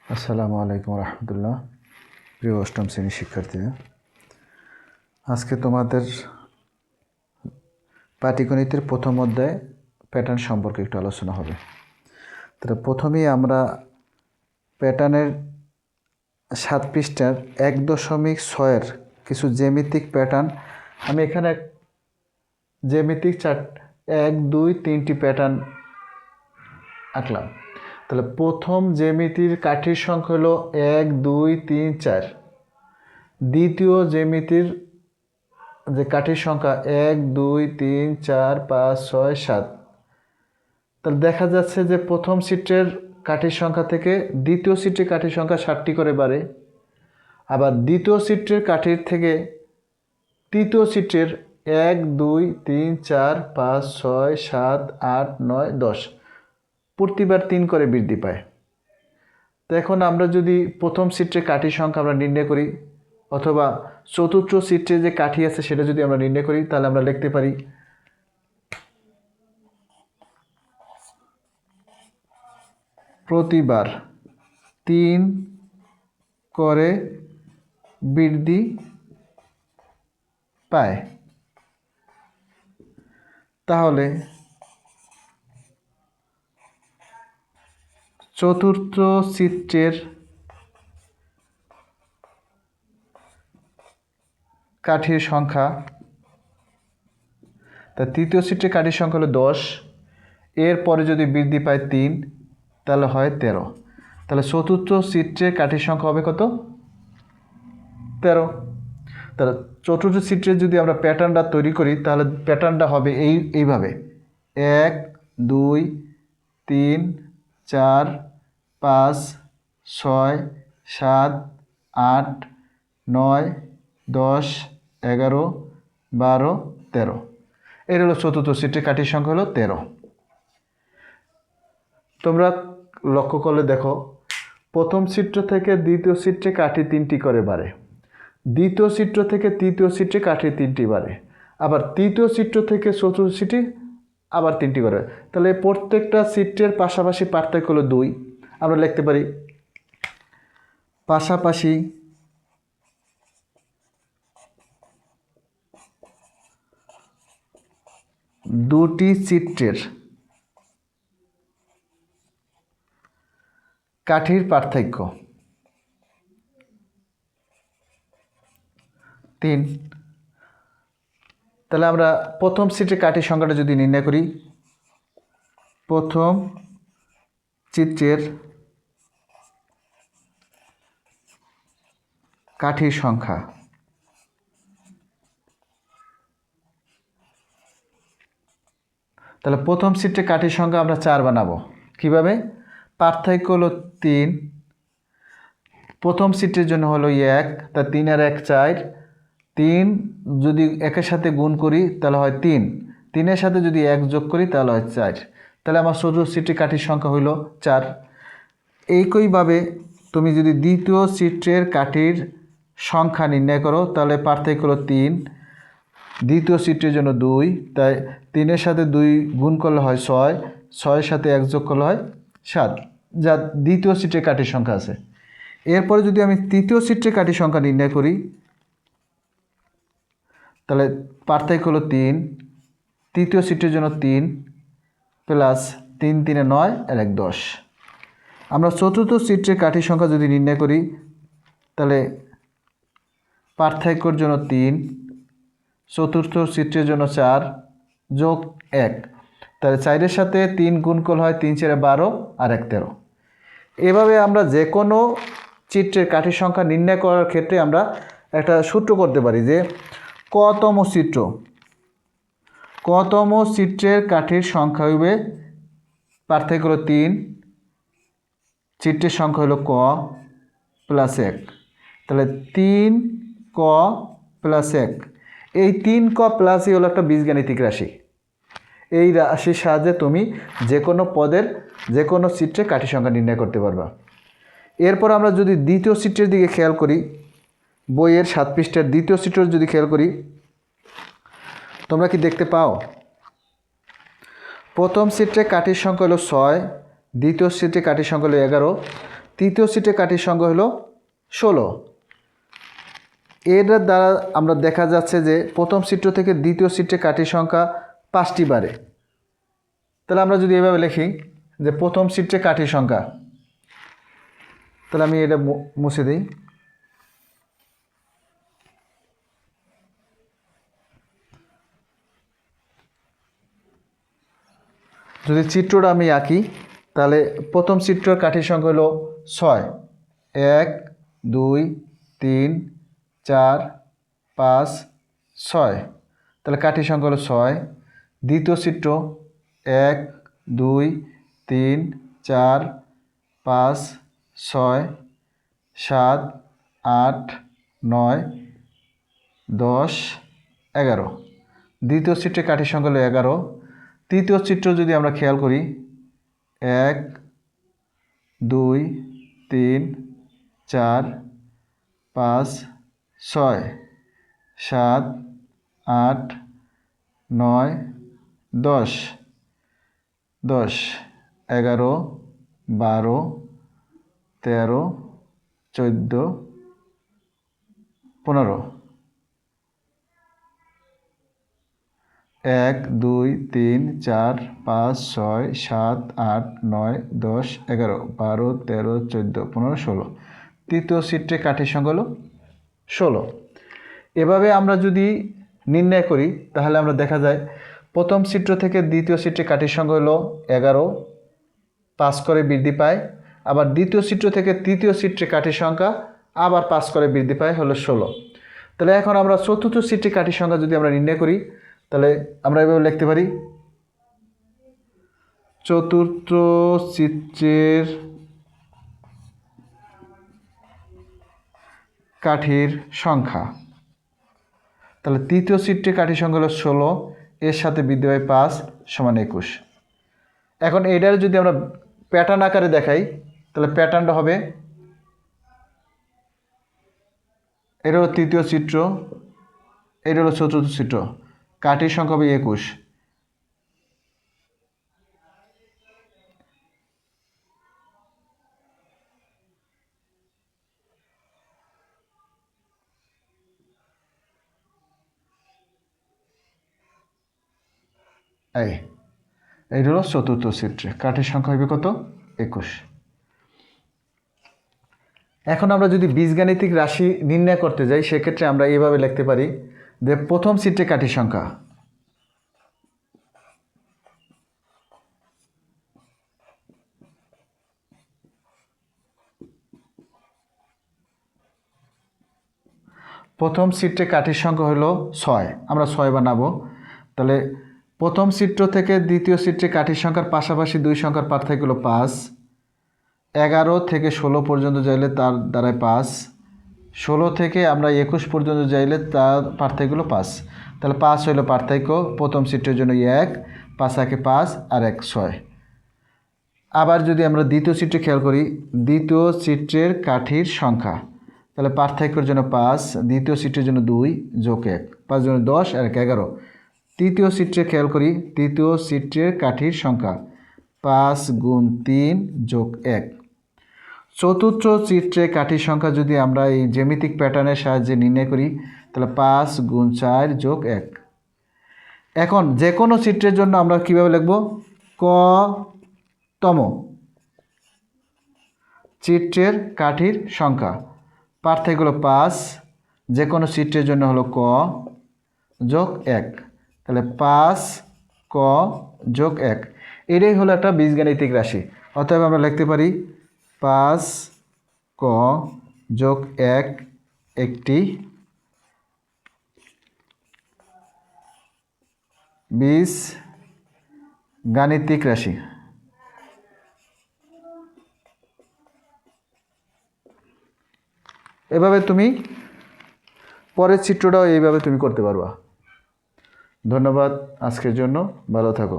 আসসালামু আলাইকুম রহমতুল্লাহ। প্রিয় অষ্টম শ্রেণীর শিক্ষার্থীরা, আজকে তোমাদের পাটিগণিতের প্রথম অধ্যায় প্যাটার্ন সম্পর্কে একটু আলোচনা হবে। তাহলে প্রথমেই আমরা প্যাটার্নের 7 পৃষ্ঠার 1.6-এর কিছু জ্যামিতিক প্যাটার্ন, আমি এখানে জ্যামিতিক 1, 2, 3টি প্যাটার্ন আঁকলাম। তাহলে প্রথম জ্যামিতির কাঠির সংখ্যা হলো 1, 2, 3, 4। দ্বিতীয় জ্যামিতির যে কাঠির সংখ্যা 1, 2, 3, 4, 5, 6, 7। তাহলে দেখা যাচ্ছে যে প্রথম চিত্রের কাঠির সংখ্যা থেকে দ্বিতীয় চিত্রের কাঠির সংখ্যা 7টি করে বাড়ে। আবার দ্বিতীয় চিত্রের কাঠির থেকে তৃতীয় চিত্রের 1, 2, 3, 4, 5, 6, 7, 8, 9, 10 প্রতিবার 3 করে বৃদ্ধি পায়। তো এখন আমরা যদি প্রথম চিত্রের কাঠির সংখ্যা আমরা নির্ণয় করি, অথবা চতুর্থ চিত্রে যে কাঠি আছে সেটা যদি আমরা নির্ণয় করি, তাহলে আমরা লিখতে পারি প্রতিবার 3 করে বৃদ্ধি পায়। তাহলে চতুর্থ চিত্রের কাঠির সংখ্যা, তা তৃতীয় চিত্রের কাঠির সংখ্যা হলো 10, এরপরে যদি বৃদ্ধি পায় 3, তাহলে হয় 13। তাহলে চতুর্থ চিত্রের কাঠির সংখ্যা হবে কত? 13। তাহলে চতুর্থ চিত্রে যদি আমরা প্যাটার্নটা তৈরি করি, তাহলে প্যাটার্নটা হবে এইভাবে 1, 2, 3, 4, 5, 6, 7, 8, 9, 10, 11, 12, 13। এর হলো চতুর্থ চিত্রের কাঠির সংখ্যা হলো 13। তোমরা লক্ষ্য করলে দেখো, প্রথম চিত্র থেকে দ্বিতীয় চিত্রে কাঠি 3টি করে বাড়ে, দ্বিতীয় চিত্র থেকে তৃতীয় চিত্রে কাঠি 3টি বাড়ে, আবার তৃতীয় চিত্র থেকে চতুর্থ চিত্রে আবার 3টি করে। তাহলে প্রত্যেকটা চিত্রের পাশাপাশি পার্থক্য হলো 2। আমরা লিখতে পারি পাশাপাশি দুটি চিত্রের কাঠির পার্থক্য 3। তাহলে আমরা প্রথম চিত্রের কাঠির সংখ্যাটা যদি নির্ণয় করি, প্রথম চিত্রের কাঠির সংখ্যা, তাহলে প্রথম চিত্রের কাঠির সংখ্যা আমরা 4 বানাবো। কিভাবে? পার্থক্য হলো 3, প্রথম চিত্রের জন্য হলো 1, তা 3 আর 1 4। 3 যদি 1-এর সাথে গুণ করি তাহলে হয় 3, 3-এর সাথে যদি 1 যোগ করি তাহলে হয় 4। তাহলে আমার চতুর্থ চিত্রের কাঠির সংখ্যা হইল 4। একইভাবে তুমি যদি দ্বিতীয় চিত্রের কাঠির সংখ্যা নির্ণয় করো, তাহলে পার্থক্য হলো 3, দ্বিতীয় চিত্রের জন্য 2, তাই 3-এর সাথে 2 গুণ করলে হয় 6, 6-এর সাথে 1 যোগ করলে হয় 7, যা দ্বিতীয় চিত্রের কাঠির সংখ্যা আছে। এরপরে যদি আমি তৃতীয় চিত্রের কাঠির সংখ্যা নির্ণয় করি, তাহলে পার্থক্য হলো 3, তৃতীয় চিত্রের জন্য 3 প্লাস 3 3 9 আর 1 10। আমরা চতুর্থ চিত্রের কাঠির সংখ্যা যদি নির্ণয় করি, তাহলে পার্থক্যর জন্য 3, চতুর্থ চিত্রের জন্য 4 যোগ 1, তাহলে 4-এর সাথে 3 গুণ করলে হয় 3 4 12 আর 1 13। এভাবে আমরা যে কোনো চিত্রের কাঠির সংখ্যা নির্ণয় করার ক্ষেত্রে আমরা একটা সূত্র করতে পারি যে কতম চিত্রের কাঠির সংখ্যা হবে, পার্থক্য হলো 3, চিত্রের সংখ্যা হলো ক প্লাস 1। তাহলে 3 ক প্লাস 1, এই 3 ক প্লাসই হলো একটা বীজগাণিতিক রাশি। এই রাশির সাহায্যে তুমি যে কোনো পদের যে কোনো চিত্রে কাঠির সংখ্যা নির্ণয় করতে পারবা। এরপর আমরা যদি দ্বিতীয় চিত্রের দিকে খেয়াল করি, বইয়ের 7 পৃষ্ঠার দ্বিতীয় চিত্র যদি খেয়াল করি, তোমরা কি দেখতে পাও? প্রথম চিত্রে কাঠির সংখ্যা হলো 6, দ্বিতীয় চিত্রে কাঠির সংখ্যা হলো 11, তৃতীয় সিটের কাঠির সংখ্যা হলো 16। এর দ্বারা আমরা দেখা যাচ্ছে যে প্রথম চিত্র থেকে দ্বিতীয় চিত্রে কাঠির সংখ্যা 5টি বাড়ে। তাহলে আমরা যদি এভাবে লিখি যে প্রথম চিত্রে কাঠির সংখ্যা, তাহলে আমি এটা মুছে দিই। যদি চিত্রটা আমি আঁকি তাহলে প্রথম চিত্রের কাঠির সংখ্যা হলো 6, 1 2 3 4 5 6, তাহলে কাঠির সংখ্যা হলো 6। দ্বিতীয় চিত্র 1 2 3 4 5 6 7 8 9 10 11, দ্বিতীয় চিত্রের কাঠির সংখ্যা হলো 11। তৃতীয় চিত্র যদি আমরা খেয়াল করি 1 2 3 4 5 6 7 8 9 10 10 11 12 13 14 15, 1 2 3 4 5 6 7 8 9 10 11 12 13 14 15 16, তৃতীয় চিত্রে কাঠির সংখ্যা হলো 16। এভাবে আমরা যদি নির্ণয় করি তাহলে আমরা দেখা যায় প্রথম চিত্র থেকে দ্বিতীয় চিত্রে কাঠির সংখ্যা হলো 11, 5 করে বৃদ্ধি পায়। আবার দ্বিতীয় চিত্র থেকে তৃতীয় চিত্রে কাঠির সংখ্যা আবার 5 করে বৃদ্ধি পায় হলো 16। তাহলে এখন আমরা চতুর্থ চিত্রে কাঠির সংখ্যা যদি আমরা নির্ণয় করি তাহলে আমরা এভাবে লিখতে পারি চতুর্থ চিত্রের কাঠির সংখ্যা। তাহলে তৃতীয় চিত্রে কাঠির সংখ্যা হলো 16, এর সাথে বৃদ্ধি পায় 5 সমান 21। এখন এটার যদি আমরা প্যাটার্ন আকারে দেখাই তাহলে প্যাটার্নটা হবে এটা হলো তৃতীয় চিত্র, এটা হলো চতুর্থ চিত্র, কাঠির সংখ্যা হবে 21। এইটা হলো চতুর্থ চিত্রে কাঠির সংখ্যা হবে কত? 21। এখন আমরা যদি বীজগাণিতিক রাশি নির্ণয় করতে যাই সেক্ষেত্রে আমরা এইভাবে লিখতে পারি যে প্রথম চিত্রে কাঠির সংখ্যা, প্রথম চিত্রে কাঠির সংখ্যা হলো 6, আমরা 6 বানাবো। তাহলে প্রথম চিত্র থেকে দ্বিতীয় চিত্রে কাঠির সংখ্যার পাশাপাশি দুই সংখ্যার পার্থক্য হলো 5, 11 থেকে 16 পর্যন্ত যাইলে তার দ্বারায় 5, 16 থেকে আমরা 21 পর্যন্ত যাইলে তার পার্থক্য হলো 5। তাহলে 5 হলো পার্থক্য, প্রথম চিত্রের জন্য 1, 5 একে 5 আর 1 6। আবার যদি আমরা দ্বিতীয় চিত্রে খেয়াল করি দ্বিতীয় চিত্রের কাঠির সংখ্যা, তাহলে পার্থক্যের জন্য 5, দ্বিতীয় চিত্রের জন্য 2 যোগ 1, 5 জন্য 10 আর 1 11। তৃতীয় চিত্রে খেয়াল করি তৃতীয় চিত্রের কাঠির সংখ্যা 5 গুণ 3 যোগ 1। চতুর্থ চিত্রে কাঠির সংখ্যা যদি আমরা এই জ্যামিতিক প্যাটার্নের সাহায্যে নির্ণয় করি তাহলে 5 গুণ 4 যোগ 1। এখন যে কোনো চিত্রের জন্য আমরা কীভাবে লিখব? কতম চিত্রের কাঠির সংখ্যা, পার্থক্য হলো 5, যে কোনো চিত্রের জন্য হলো ক যোগ 1, তাহলে 5 ক যোগ 1। এটাই হলো একটা বীজগাণিতিক রাশি। অতএব আমরা লিখতে পারি 5 ক যোগ 1 একটি বীজগাণিতিক রাশি। এভাবে তুমি পরের চিত্রটাও এইভাবে তুমি করতে পারবা। ধন্যবাদ আজকের জন্য, ভালো থাকো।